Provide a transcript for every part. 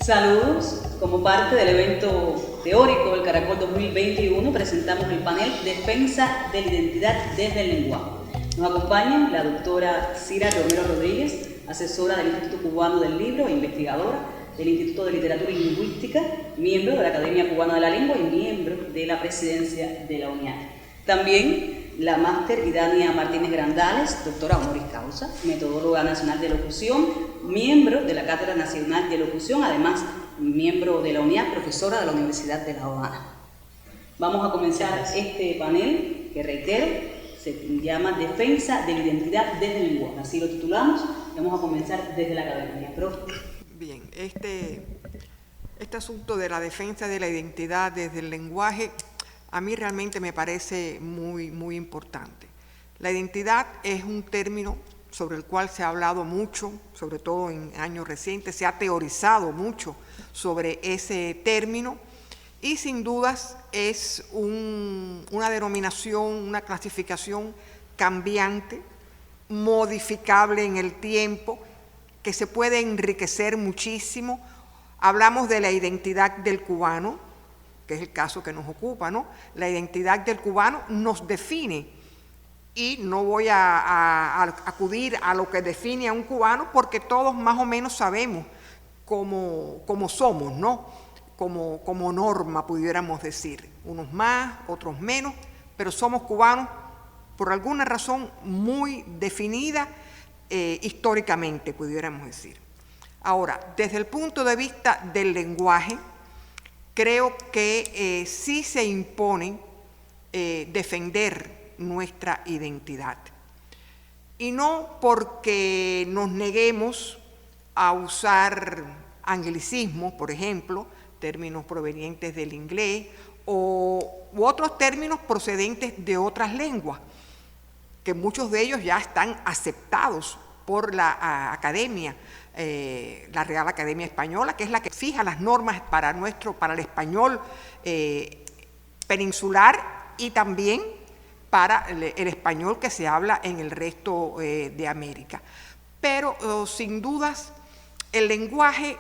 Saludos. Como parte del evento teórico del Caracol 2021 presentamos el panel Defensa de la Identidad desde el Lenguaje. Nos acompaña la doctora Cira Romero Rodríguez, asesora del Instituto Cubano del Libro e investigadora del Instituto de Literatura y Lingüística, miembro de la Academia Cubana de la Lengua y miembro de la presidencia de la UNIAC. También la máster Idania Martínez Grandales, doctora honoris causa, metodóloga nacional de locución, miembro de la Cátedra Nacional de Locución, además miembro de la UNIAC, profesora de la Universidad de La Habana. Vamos a comenzar este panel, que reitero, se llama Defensa de la Identidad desde el Lenguaje. Así lo titulamos, y vamos a comenzar desde la academia. Bien, este asunto de la defensa de la identidad desde el lenguaje a mí realmente me parece muy importante. La identidad es un término sobre el cual se ha hablado mucho, sobre todo en años recientes, se ha teorizado mucho sobre ese término y sin dudas es una denominación, una clasificación cambiante, modificable en el tiempo, que se puede enriquecer muchísimo. Hablamos de la identidad del cubano, que es el caso que nos ocupa, ¿no? La identidad del cubano nos define y no voy a acudir a lo que define a un cubano porque todos más o menos sabemos cómo somos, ¿no? Como norma, pudiéramos decir, unos más, otros menos, pero somos cubanos por alguna razón muy definida históricamente, pudiéramos decir. Ahora, desde el punto de vista del lenguaje, creo que sí se impone defender nuestra identidad. Y no porque nos neguemos a usar anglicismos, por ejemplo, términos provenientes del inglés, u otros términos procedentes de otras lenguas, que muchos de ellos ya están aceptados por la Academia, la Real Academia Española, que es la que fija las normas para el español peninsular y también para el español que se habla en el resto de América. Pero sin dudas el lenguaje,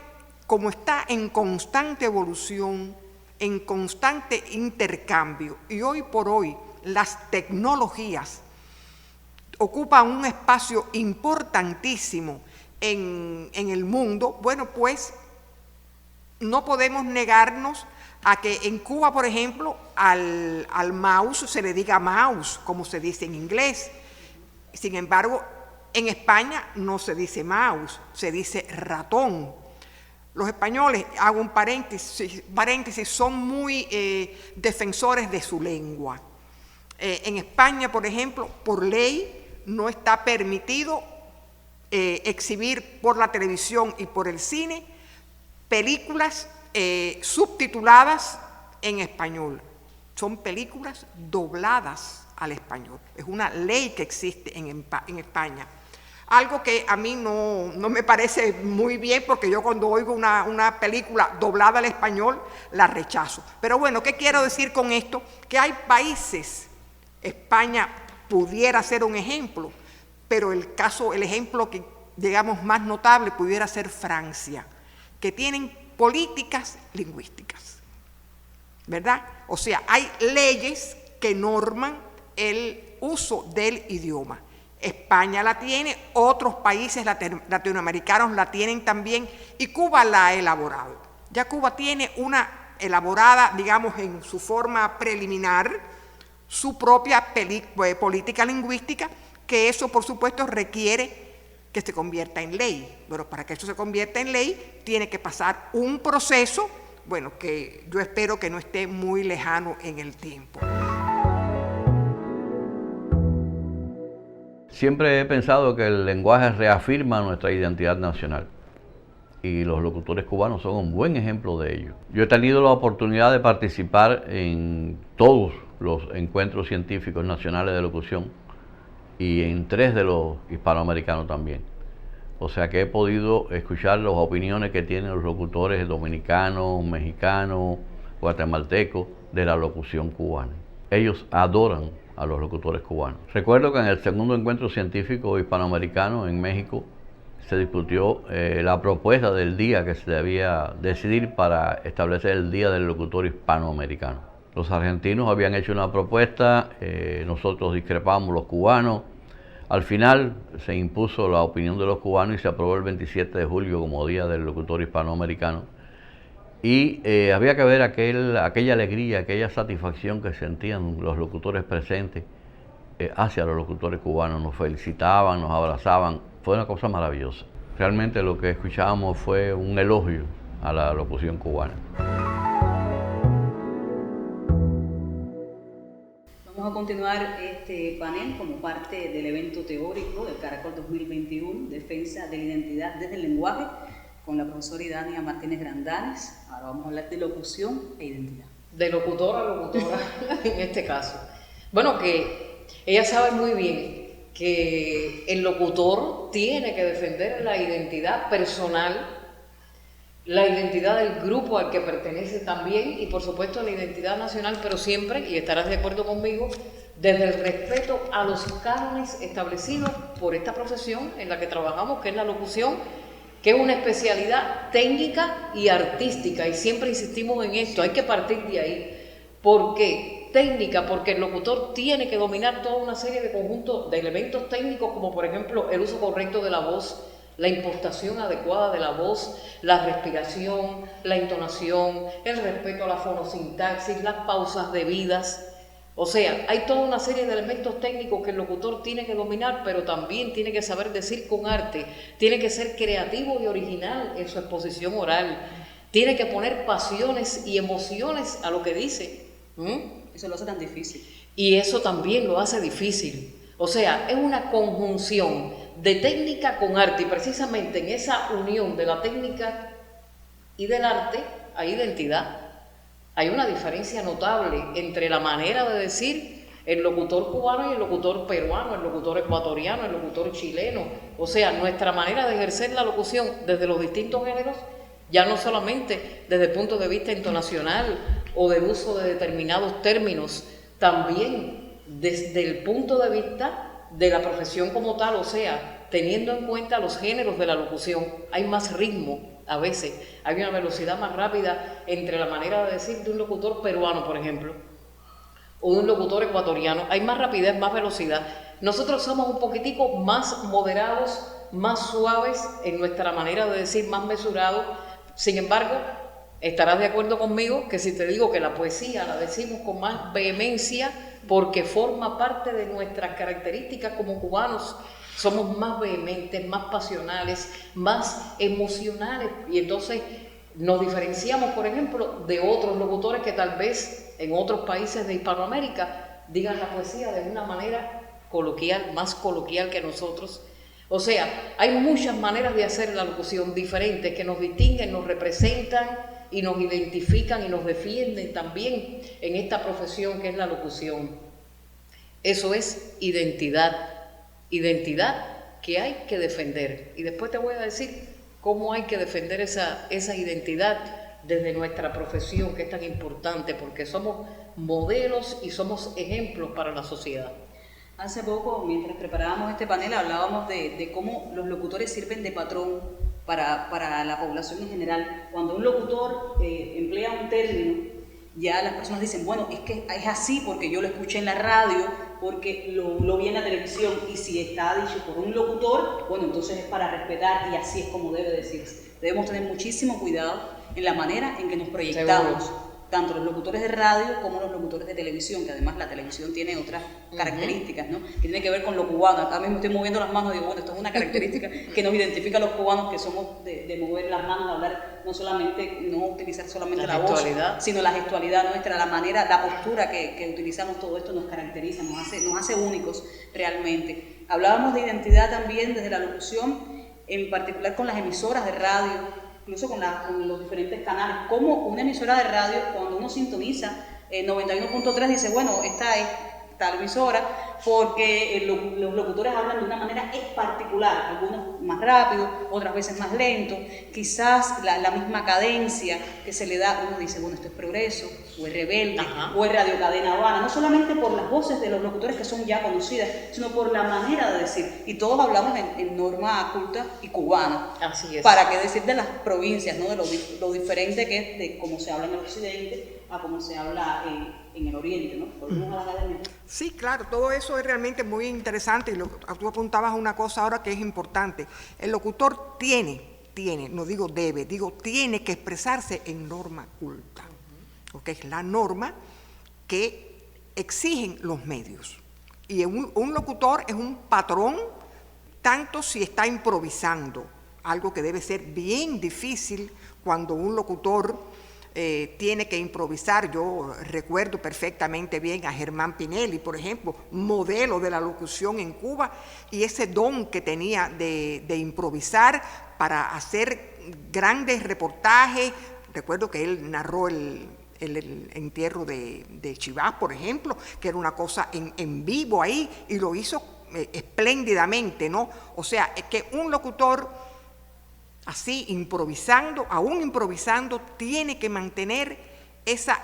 como está en constante evolución, en constante intercambio, y hoy por hoy las tecnologías ocupan un espacio importantísimo en el mundo, bueno, pues no podemos negarnos a que en Cuba, por ejemplo, al mouse se le diga mouse, como se dice en inglés. Sin embargo, en España no se dice mouse, se dice ratón. Los españoles, hago un paréntesis, son muy defensores de su lengua. En España, por ejemplo, por ley no está permitido exhibir por la televisión y por el cine películas subtituladas en español. Son películas dobladas al español. Es una ley que existe en España. Algo que a mí no me parece muy bien, porque yo cuando oigo una película doblada al español, la rechazo. Pero bueno, ¿qué quiero decir con esto? Que hay países, España pudiera ser un ejemplo, pero el ejemplo que digamos más notable pudiera ser Francia, que tienen políticas lingüísticas, ¿verdad? O sea, hay leyes que norman el uso del idioma. España la tiene, otros países latinoamericanos la tienen también y Cuba la ha elaborado. Ya Cuba tiene una elaborada, digamos, en su forma preliminar, su propia política lingüística, que eso por supuesto requiere que se convierta en ley. Bueno, para que eso se convierta en ley tiene que pasar un proceso, bueno, que yo espero que no esté muy lejano en el tiempo. Siempre he pensado que el lenguaje reafirma nuestra identidad nacional y los locutores cubanos son un buen ejemplo de ello. Yo he tenido la oportunidad de participar en todos los encuentros científicos nacionales de locución y en 3 de los hispanoamericanos también. O sea que he podido escuchar las opiniones que tienen los locutores dominicanos, mexicanos, guatemaltecos de la locución cubana. Ellos adoran a los locutores cubanos. Recuerdo que en el segundo encuentro científico hispanoamericano en México se discutió la propuesta del día que se debía decidir para establecer el Día del Locutor Hispanoamericano. Los argentinos habían hecho una propuesta, nosotros discrepamos los cubanos. Al final se impuso la opinión de los cubanos y se aprobó el 27 de julio como Día del Locutor Hispanoamericano. Y había que ver aquella alegría, aquella satisfacción que sentían los locutores presentes hacia los locutores cubanos. Nos felicitaban, nos abrazaban. Fue una cosa maravillosa. Realmente lo que escuchábamos fue un elogio a la locución cubana. Vamos a continuar este panel como parte del evento teórico del Caracol 2021, Defensa de la Identidad desde el Lenguaje, con la profesora Idania Martínez Grandanes. Ahora vamos a hablar de locución e identidad. De locutora a locutora, en este caso. Bueno, que ella sabe muy bien que el locutor tiene que defender la identidad personal, la identidad del grupo al que pertenece también y por supuesto la identidad nacional, pero siempre, y estarás de acuerdo conmigo, desde el respeto a los cánones establecidos por esta profesión en la que trabajamos, que es la locución, que es una especialidad técnica y artística, y siempre insistimos en esto, hay que partir de ahí. ¿Por qué? Técnica, porque el locutor tiene que dominar toda una serie de conjuntos de elementos técnicos, como por ejemplo el uso correcto de la voz, la impostación adecuada de la voz, la respiración, la entonación, el respeto a la fonosintaxis, las pausas debidas. O sea, hay toda una serie de elementos técnicos que el locutor tiene que dominar, pero también tiene que saber decir con arte, tiene que ser creativo y original en su exposición oral, tiene que poner pasiones y emociones a lo que dice. Eso lo hace tan difícil. Y eso también lo hace difícil. O sea, es una conjunción de técnica con arte, y precisamente en esa unión de la técnica y del arte hay identidad. Hay una diferencia notable entre la manera de decir el locutor cubano y el locutor peruano, el locutor ecuatoriano, el locutor chileno. O sea, nuestra manera de ejercer la locución desde los distintos géneros, ya no solamente desde el punto de vista intonacional o del uso de determinados términos, también desde el punto de vista de la profesión como tal, o sea, teniendo en cuenta los géneros de la locución. Hay más ritmo. A veces hay una velocidad más rápida entre la manera de decir de un locutor peruano, por ejemplo, o de un locutor ecuatoriano. Hay más rapidez, más velocidad. Nosotros somos un poquitico más moderados, más suaves en nuestra manera de decir, más mesurados. Sin embargo, estarás de acuerdo conmigo que si te digo que la poesía la decimos con más vehemencia porque forma parte de nuestras características como cubanos. Somos más vehementes, más pasionales, más emocionales, y entonces nos diferenciamos, por ejemplo, de otros locutores que tal vez en otros países de Hispanoamérica digan la poesía de una manera coloquial, más coloquial que nosotros. O sea, hay muchas maneras de hacer la locución diferentes que nos distinguen, nos representan y nos identifican y nos defienden también en esta profesión que es la locución. Eso es identidad. Identidad que hay que defender. Y después te voy a decir cómo hay que defender esa identidad desde nuestra profesión, que es tan importante, porque somos modelos y somos ejemplos para la sociedad. Hace poco, mientras preparábamos este panel, hablábamos de cómo los locutores sirven de patrón para la población en general. Cuando un locutor emplea un término, ya las personas dicen, bueno, es que es así porque yo lo escuché en la radio, porque lo vi en la televisión, y si está dicho por un locutor, bueno, entonces es para respetar, y así es como debe decirse. Debemos tener muchísimo cuidado en la manera en que nos proyectamos. Seguro. Tanto los locutores de radio como los locutores de televisión, que además la televisión tiene otras características, ¿no? Que tiene que ver con lo cubano. Acá mismo estoy moviendo las manos y digo, bueno, esto es una característica que nos identifica a los cubanos, que somos de mover las manos, de hablar, no utilizar solamente la voz, sino la gestualidad nuestra, la manera, la postura que utilizamos. Todo esto nos caracteriza, nos hace únicos realmente. Hablábamos de identidad también desde la locución, en particular con las emisoras de radio, incluso con los diferentes canales. Como una emisora de radio, cuando uno sintoniza 91.3, dice, bueno, esta es tal emisora, porque los locutores hablan de una manera particular, algunos más rápido, otras veces más lento, quizás la misma cadencia que se le da, uno dice, bueno, esto es progreso, o es Rebelde, Ajá. o es Radio Cadena Habana, no solamente por las voces de los locutores que son ya conocidas, sino por la manera de decir. Y todos hablamos en norma culta y cubana. Así es. ¿Para qué decir de las provincias, ¿no? De lo diferente que es de cómo se habla en el occidente a cómo se habla en el oriente, ¿no? Volvemos a la academia. Sí, claro, todo eso es realmente muy interesante y tú apuntabas a una cosa ahora que es importante. El locutor tiene, no digo debe, digo tiene que expresarse en norma culta, porque es la norma que exigen los medios. Y un locutor es un patrón, tanto si está improvisando, algo que debe ser bien difícil cuando un locutor tiene que improvisar. Yo recuerdo perfectamente bien a Germán Pinelli, por ejemplo, modelo de la locución en Cuba, y ese don que tenía de improvisar para hacer grandes reportajes. Recuerdo que él narró el entierro de Chivás, por ejemplo, que era una cosa en vivo ahí, y lo hizo espléndidamente, ¿no? O sea, es que un locutor así, improvisando, aún improvisando, tiene que mantener esa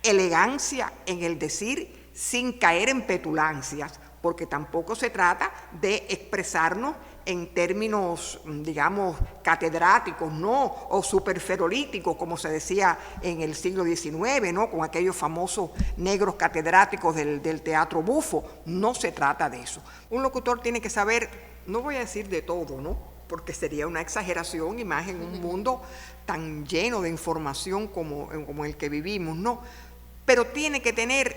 elegancia en el decir sin caer en petulancias, porque tampoco se trata de expresarnos en términos, digamos, catedráticos, ¿no? O superferolíticos, como se decía en el siglo XIX, ¿no? Con aquellos famosos negros catedráticos del teatro bufo. No se trata de eso. Un locutor tiene que saber, no voy a decir de todo, ¿no? Porque sería una exageración, y más en un mundo tan lleno de información como el que vivimos, ¿no? Pero tiene que tener,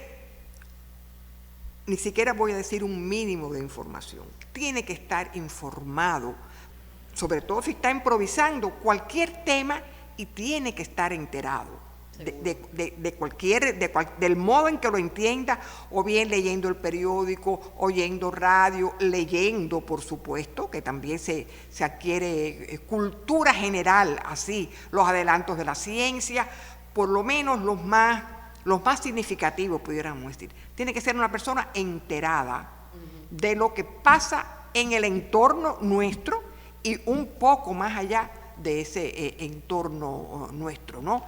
ni siquiera voy a decir un mínimo de información, tiene que estar informado, sobre todo si está improvisando cualquier tema, y tiene que estar enterado del modo en que lo entienda, o bien leyendo el periódico, oyendo radio, leyendo, por supuesto, que también se adquiere cultura general, así, los adelantos de la ciencia, por lo menos los más significativos, pudiéramos decir. Tiene que ser una persona enterada de lo que pasa en el entorno nuestro y un poco más allá de ese entorno nuestro, ¿no?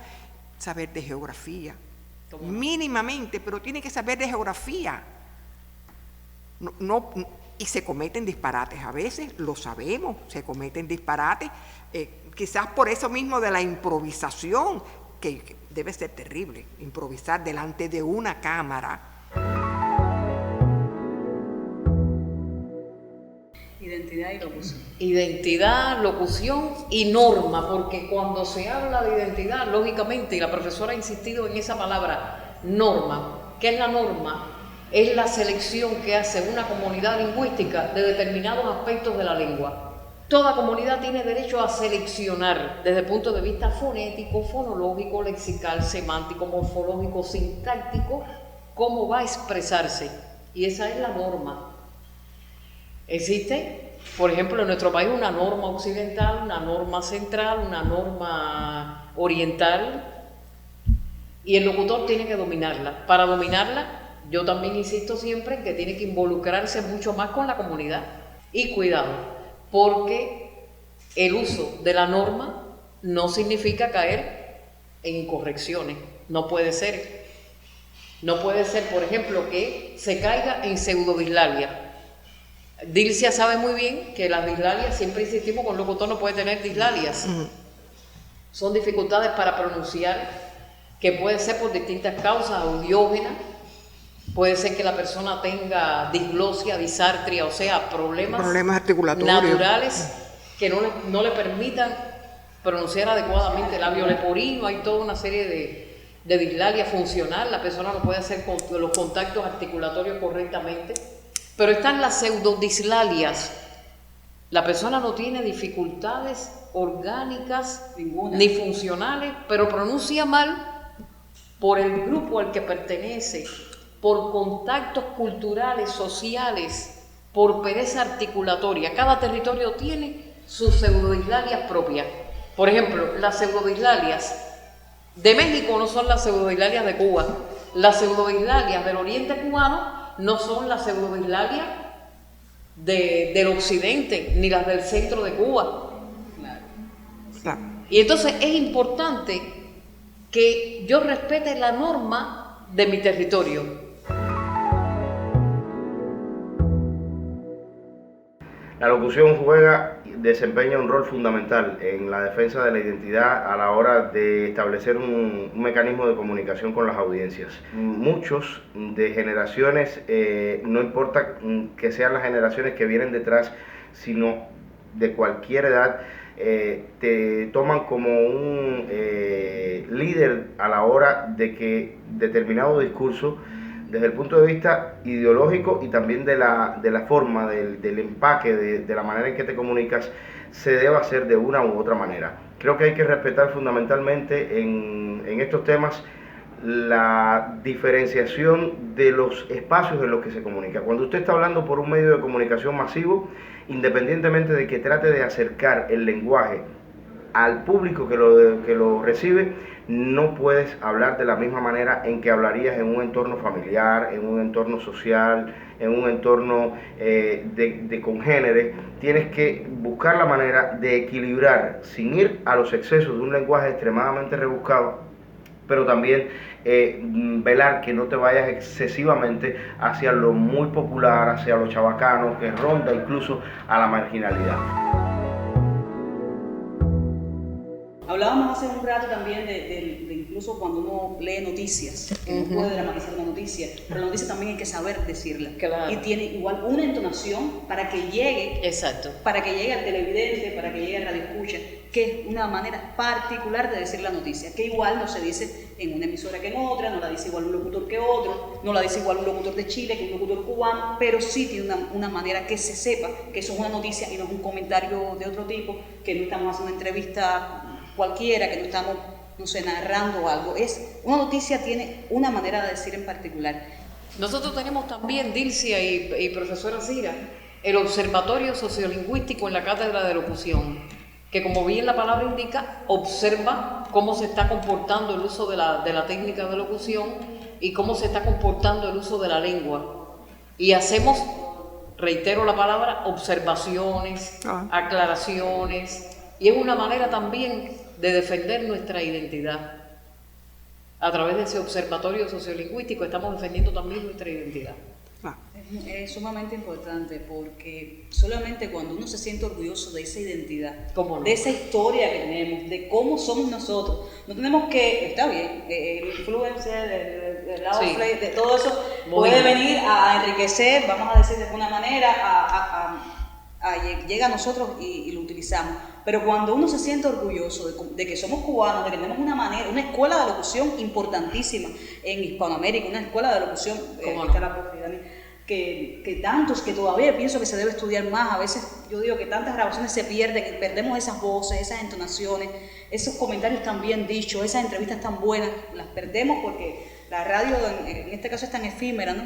Saber de geografía, mínimamente, pero tiene que saber de geografía. Y se cometen disparates, a veces lo sabemos, se cometen disparates, quizás por eso mismo de la improvisación, que debe ser terrible, improvisar delante de una cámara. Identidad y locución. Identidad, locución y norma, porque cuando se habla de identidad, lógicamente, y la profesora ha insistido en esa palabra, norma. ¿Qué es la norma? Es la selección que hace una comunidad lingüística de determinados aspectos de la lengua. Toda comunidad tiene derecho a seleccionar desde el punto de vista fonético, fonológico, lexical, semántico, morfológico, sintáctico, cómo va a expresarse. Y esa es la norma. Existe, por ejemplo, en nuestro país una norma occidental, una norma central, una norma oriental, y el locutor tiene que dominarla. Para dominarla, yo también insisto siempre en que tiene que involucrarse mucho más con la comunidad. Y cuidado, porque el uso de la norma no significa caer en incorrecciones. No puede ser. No puede ser, por ejemplo, que se caiga en pseudodislalia. Dilcia sabe muy bien que las dislalias, siempre insistimos, con un locutor no puede tener dislalias. Son dificultades para pronunciar, que puede ser por distintas causas, audiógenas. Puede ser que la persona tenga disglosia, disartria, o sea, problemas articulatorios naturales que no le permitan pronunciar adecuadamente el labio leporino. Hay toda una serie de dislalia funcional. La persona no puede hacer los contactos articulatorios correctamente. Pero están las pseudodislalias. La persona no tiene dificultades orgánicas ni funcionales, pero pronuncia mal por el grupo al que pertenece, por contactos culturales, sociales, por pereza articulatoria. Cada territorio tiene sus pseudodislalias propias. Por ejemplo, las pseudodislalias de México no son las pseudodislalias de Cuba. Las pseudodislalias del oriente cubano no son las pseudodislalias del occidente, ni las del centro de Cuba. Claro. Y entonces es importante que yo respete la norma de mi territorio. La locución desempeña un rol fundamental en la defensa de la identidad a la hora de establecer un mecanismo de comunicación con las audiencias. Muchos de generaciones, no importa que sean las generaciones que vienen detrás, sino de cualquier edad, te toman como un líder a la hora de que determinado discurso, desde el punto de vista ideológico y también de la forma, del empaque, de la manera en que te comunicas, se debe hacer de una u otra manera. Creo que hay que respetar fundamentalmente en estos temas la diferenciación de los espacios en los que se comunica. Cuando usted está hablando por un medio de comunicación masivo, independientemente de que trate de acercar el lenguaje al público que lo recibe, no puedes hablar de la misma manera en que hablarías en un entorno familiar, en un entorno social, en un entorno de congéneres. Tienes que buscar la manera de equilibrar, sin ir a los excesos de un lenguaje extremadamente rebuscado, pero también velar que no te vayas excesivamente hacia lo muy popular, hacia lo chabacano, que ronda incluso a la marginalidad. Hablábamos hace un rato también de incluso cuando uno lee noticias, que no puede dramatizar una noticia, pero la noticia también hay que saber decirla. Claro. Y tiene igual una entonación para que llegue, Exacto, para que llegue al televidente, para que llegue al radioescucha, que es una manera particular de decir la noticia, que igual no se dice en una emisora que en otra, no la dice igual un locutor que otro, no la dice igual un locutor de Chile que un locutor cubano, pero sí tiene una manera que se sepa que eso es una noticia y no es un comentario de otro tipo, que no estamos haciendo una entrevista cualquiera, que no estamos, no sé, narrando algo. Una noticia tiene una manera de decir en particular. Nosotros tenemos también, Dilcia y profesora Cira, el Observatorio Sociolingüístico en la Cátedra de Locución, que como bien la palabra indica, observa cómo se está comportando el uso de la técnica de locución y cómo se está comportando el uso de la lengua. Y hacemos, reitero la palabra, observaciones, aclaraciones, y es una manera también de defender nuestra identidad. A través de ese observatorio sociolingüístico estamos defendiendo también nuestra identidad. Es sumamente importante porque solamente cuando uno se siente orgulloso de esa identidad, ¿Cómo no? de esa historia que tenemos, de cómo somos nosotros, no tenemos que, está bien, el influencer, el outplay, de todo eso puede venir a enriquecer, vamos a decir de alguna manera, llega a nosotros y lo utilizamos. Pero cuando uno se siente orgulloso de que somos cubanos, de que tenemos una escuela de locución importantísima en Hispanoamérica, una escuela de locución, está la profe Dani, que tantos, que todavía pienso que se debe estudiar más. A veces yo digo que tantas grabaciones se pierden, que perdemos esas voces, esas entonaciones, esos comentarios tan bien dichos, esas entrevistas tan buenas, las perdemos porque la radio en este caso es tan efímera, ¿no?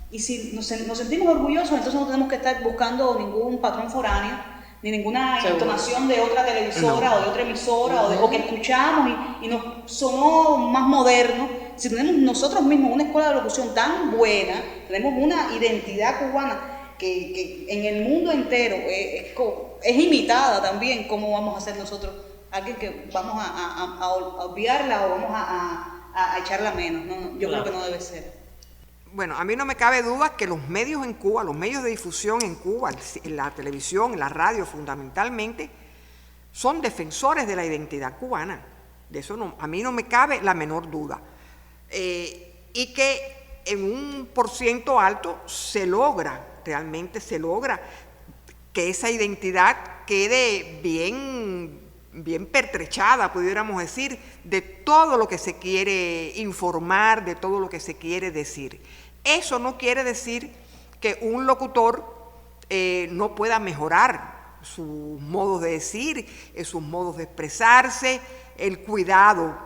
Y si nos sentimos orgullosos, entonces no tenemos que estar buscando ningún patrón foráneo, ni ninguna entonación de otra televisora o de otra emisora, o que escuchamos y nos sonó más moderno. Si tenemos nosotros mismos una escuela de locución tan buena, tenemos una identidad cubana que en el mundo entero es imitada también, ¿cómo vamos a hacer nosotros alguien que vamos a obviarla o vamos a echarla menos? No, yo creo que no debe ser. Bueno, a mí no me cabe duda que los medios en Cuba, los medios de difusión en Cuba, en la televisión, en la radio fundamentalmente, son defensores de la identidad cubana. De eso a mí no me cabe la menor duda. Y que en un % alto realmente se logra que esa identidad quede bien pertrechada, pudiéramos decir, de todo lo que se quiere informar, de todo lo que se quiere decir. Eso no quiere decir que un locutor no pueda mejorar sus modos de decir, sus modos de expresarse, el cuidado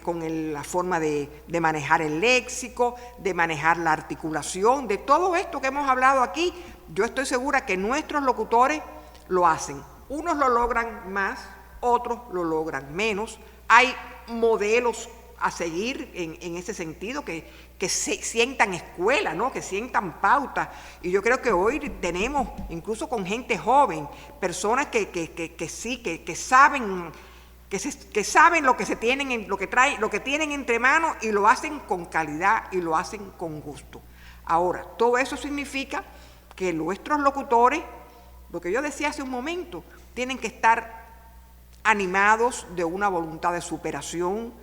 con la forma de manejar el léxico, de manejar la articulación, de todo esto que hemos hablado aquí. Yo estoy segura que nuestros locutores lo hacen. Unos lo logran más, otros lo logran menos. Hay modelos a seguir en ese sentido que se sientan escuela, ¿no? Que sientan pautas. Y yo creo que hoy tenemos, incluso con gente joven, personas que saben que saben lo que se tienen, lo que tienen entre manos y lo hacen con calidad y lo hacen con gusto. Ahora, todo eso significa que nuestros locutores, lo que yo decía hace un momento, tienen que estar animados de una voluntad de superación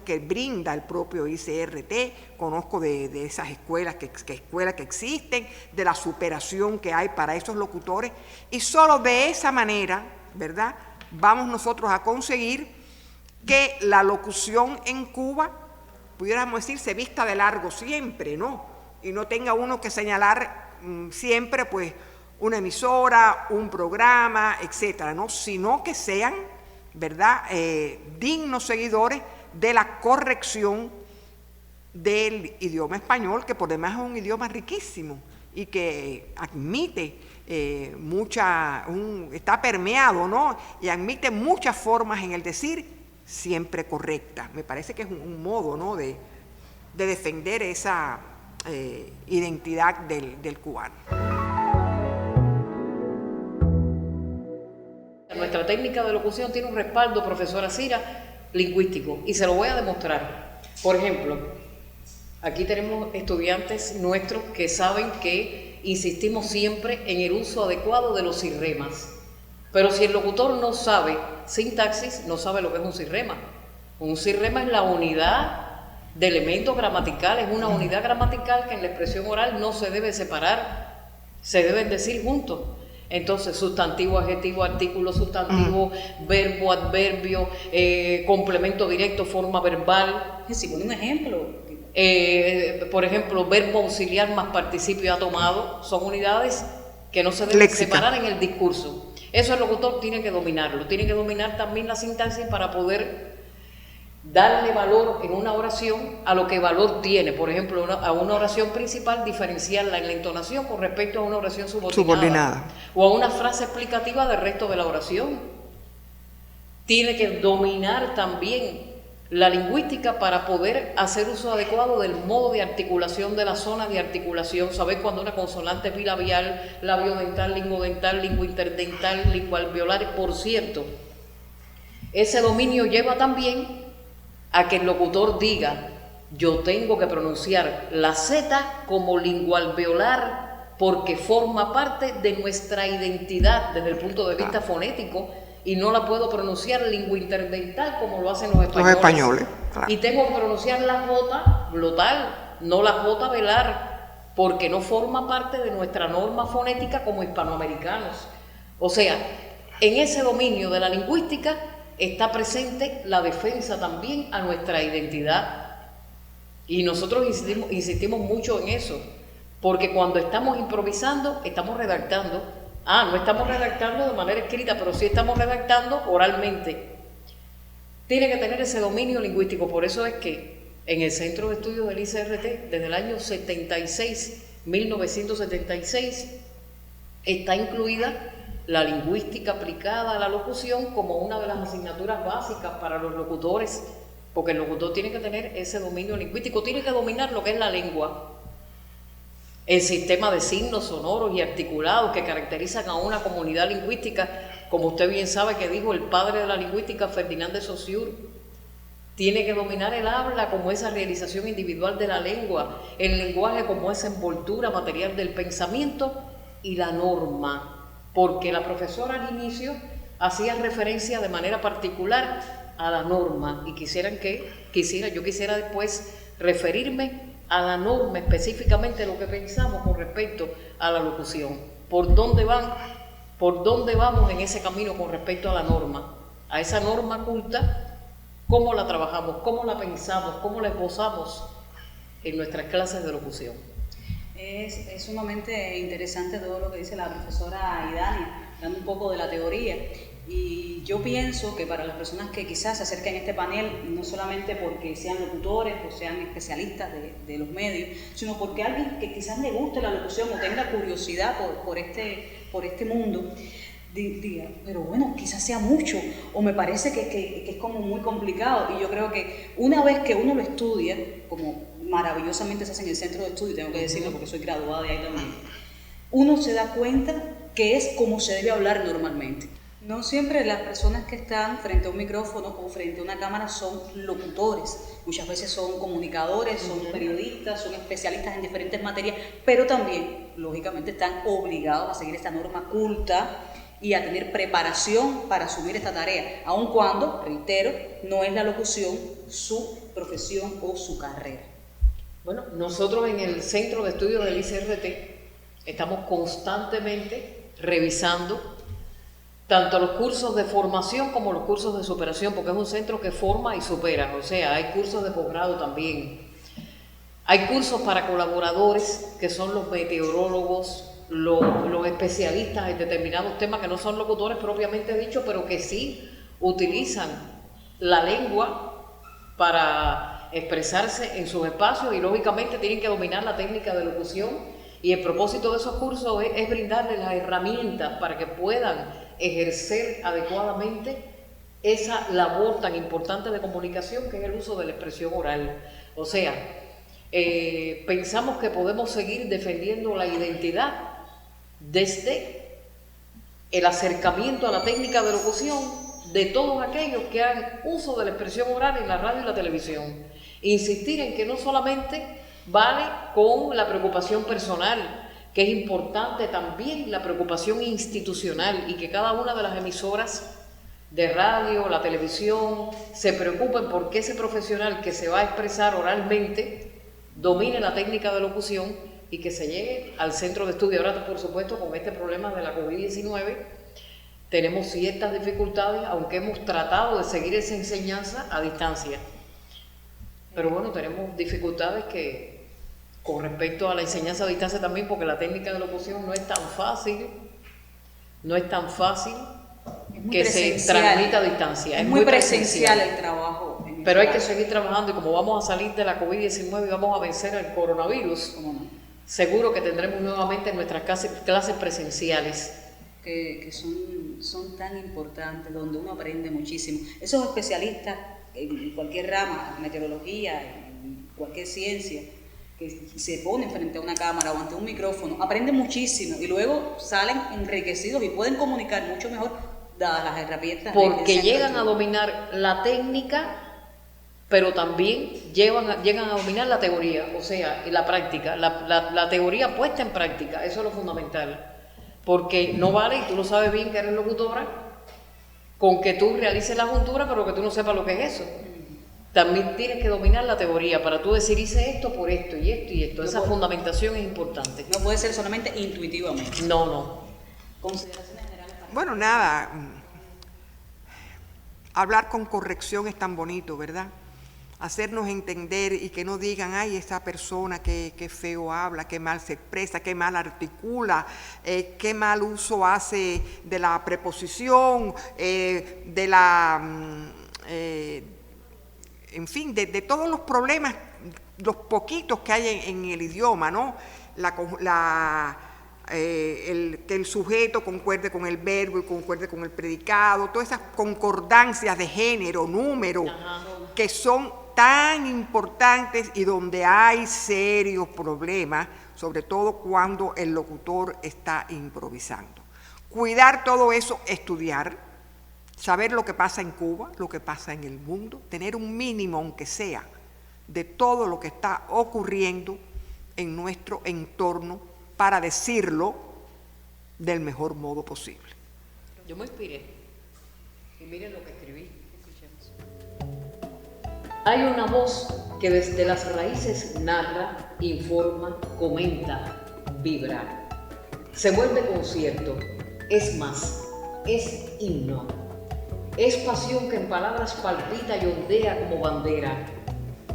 que brinda el propio ICRT. Conozco de esas escuelas que existen, de la superación que hay para esos locutores, y solo de esa manera, ¿verdad?, vamos nosotros a conseguir que la locución en Cuba, pudiéramos decir, se vista de largo siempre, ¿no? Y no tenga uno que señalar siempre, pues, una emisora, un programa, etcétera, ¿no? Sino que sean, ¿verdad?, dignos seguidores de la corrección del idioma español, que por demás es un idioma riquísimo y que admite está permeado, ¿no?, y admite muchas formas en el decir, siempre correcta. Me parece que es un modo, ¿no?, de defender esa identidad del cubano. Nuestra técnica de locución tiene un respaldo, profesora Cira, lingüístico, y se lo voy a demostrar. Por ejemplo, aquí tenemos estudiantes nuestros que saben que insistimos siempre en el uso adecuado de los sirremas. Pero si el locutor no sabe sintaxis, no sabe lo que es un sirrema. Un sirrema es la unidad de elementos gramaticales, una unidad gramatical que en la expresión oral no se debe separar, se deben decir juntos. Entonces, sustantivo, adjetivo, artículo, sustantivo, verbo, adverbio, complemento directo, forma verbal. Si pone un ejemplo. Por ejemplo, verbo auxiliar más participio ha tomado, son unidades que no se deben separar en el discurso. Eso el locutor tiene que dominarlo, tiene que dominar también la sintaxis para poder darle valor en una oración a lo que valor tiene. Por ejemplo, a una oración principal, diferenciarla en la entonación con respecto a una oración subordinada. O a una frase explicativa del resto de la oración. Tiene que dominar también la lingüística para poder hacer uso adecuado del modo de articulación, de la zona de articulación, saber cuando una consonante es bilabial, labiodental, lingodental, linguointerdental, linguoalveolar. Por cierto, ese dominio lleva también a que el locutor diga, yo tengo que pronunciar la Z como linguoalveolar porque forma parte de nuestra identidad desde el punto de vista fonético, y no la puedo pronunciar linguointerdental como lo hacen los españoles. Claro. Y tengo que pronunciar la J glotal, no la J velar, porque no forma parte de nuestra norma fonética como hispanoamericanos. O sea, en ese dominio de la lingüística está presente la defensa también a nuestra identidad. Y nosotros insistimos mucho en eso, porque cuando estamos improvisando, estamos redactando. No estamos redactando de manera escrita, pero sí estamos redactando oralmente. Tiene que tener ese dominio lingüístico. Por eso es que en el Centro de Estudios del ICRT, desde el año 1976, está incluida la lingüística aplicada a la locución como una de las asignaturas básicas para los locutores, porque el locutor tiene que tener ese dominio lingüístico, tiene que dominar lo que es la lengua, el sistema de signos sonoros y articulados que caracterizan a una comunidad lingüística, como usted bien sabe que dijo el padre de la lingüística, Ferdinand de Saussure. Tiene que dominar el habla como esa realización individual de la lengua, el lenguaje como esa envoltura material del pensamiento y la norma, porque la profesora al inicio hacía referencia de manera particular a la norma y yo quisiera después referirme a la norma, específicamente lo que pensamos con respecto a la locución. ¿Por dónde vamos en ese camino con respecto a la norma? A esa norma culta, ¿cómo la trabajamos? ¿Cómo la pensamos? ¿Cómo la esbozamos en nuestras clases de locución? Es sumamente interesante todo lo que dice la profesora Idania, dando un poco de la teoría. Y yo pienso que para las personas que quizás se acerquen a este panel, no solamente porque sean locutores o sean especialistas de los medios, sino porque alguien que quizás le guste la locución o tenga curiosidad por este mundo, diga, pero bueno, quizás sea mucho, o me parece que es como muy complicado. Y yo creo que una vez que uno lo estudia, como maravillosamente se hace en el centro de estudio, tengo que decirlo porque soy graduada de ahí también, uno se da cuenta que es como se debe hablar normalmente. No siempre las personas que están frente a un micrófono o frente a una cámara son locutores, muchas veces son comunicadores, son periodistas, son especialistas en diferentes materias, pero también, lógicamente, están obligados a seguir esta norma culta y a tener preparación para asumir esta tarea, aun cuando, reitero, no es la locución su profesión o su carrera. Bueno, nosotros en el Centro de Estudios del ICRT estamos constantemente revisando tanto los cursos de formación como los cursos de superación, porque es un centro que forma y supera, o sea, hay cursos de posgrado también. Hay cursos para colaboradores, que son los meteorólogos, los especialistas en determinados temas que no son locutores propiamente dicho, pero que sí utilizan la lengua para expresarse en sus espacios y lógicamente tienen que dominar la técnica de locución, y el propósito de esos cursos es brindarles las herramientas para que puedan ejercer adecuadamente esa labor tan importante de comunicación que es el uso de la expresión oral. O sea, pensamos que podemos seguir defendiendo la identidad desde el acercamiento a la técnica de locución de todos aquellos que hagan uso de la expresión oral en la radio y la televisión. Insistir en que no solamente vale con la preocupación personal, que es importante también la preocupación institucional y que cada una de las emisoras de radio, la televisión, se preocupen por que ese profesional que se va a expresar oralmente domine la técnica de locución y que se llegue al centro de estudio. Ahora, por supuesto, con este problema de la COVID-19, tenemos ciertas dificultades, aunque hemos tratado de seguir esa enseñanza a distancia. Pero bueno, tenemos dificultades que con respecto a la enseñanza a distancia también, porque la técnica de locución no es tan fácil que se transmita a distancia. Es muy presencial el trabajo. Pero hay que seguir trabajando, y como vamos a salir de la COVID-19 y vamos a vencer el coronavirus, seguro que tendremos nuevamente nuestras clases presenciales. Que son tan importantes, donde uno aprende muchísimo. Esos especialistas en cualquier rama, meteorología, en cualquier ciencia, que se ponen frente a una cámara o ante un micrófono, aprenden muchísimo y luego salen enriquecidos y pueden comunicar mucho mejor dadas las herramientas. Porque llegan a dominar la técnica, pero también llegan a dominar la teoría, o sea, la práctica, la teoría puesta en práctica, eso es lo fundamental. Porque no vale, y tú lo sabes bien que eres locutora, con que tú realices la juntura, pero que tú no sepas lo que es eso. También tienes que dominar la teoría para tú decir, hice esto por esto y esto y esto. Esa fundamentación es importante. No puede ser solamente intuitivamente. No. Consideraciones generales. Bueno, nada. Hablar con corrección es tan bonito, ¿verdad? Hacernos entender y que no digan, ay, esa persona que feo habla, que mal se expresa, que mal articula, qué mal uso hace de la preposición, de todos los problemas, los poquitos que hay en el idioma, ¿no? Que el sujeto concuerde con el verbo y concuerde con el predicado, todas esas concordancias de género, número, que son tan importantes y donde hay serios problemas, sobre todo cuando el locutor está improvisando. Cuidar todo eso, estudiar, saber lo que pasa en Cuba, lo que pasa en el mundo, tener un mínimo, aunque sea, de todo lo que está ocurriendo en nuestro entorno para decirlo del mejor modo posible. Yo me inspiré y miren lo que escribí. Escuchemos. Hay una voz que desde las raíces narra, informa, comenta, vibra. Se vuelve concierto, es más, es himno. Es pasión que en palabras palpita y ondea como bandera.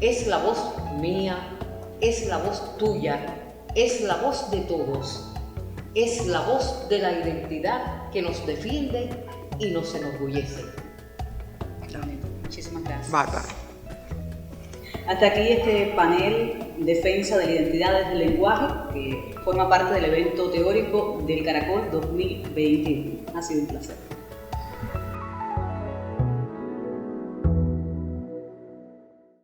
Es la voz mía, es la voz tuya, es la voz de todos. Es la voz de la identidad que nos defiende y nos enorgullece. Muchísimas gracias. Bárbara. Hasta aquí este panel Defensa de la Identidad desde el Lenguaje, que forma parte del evento teórico del Caracol 2021. Ha sido un placer.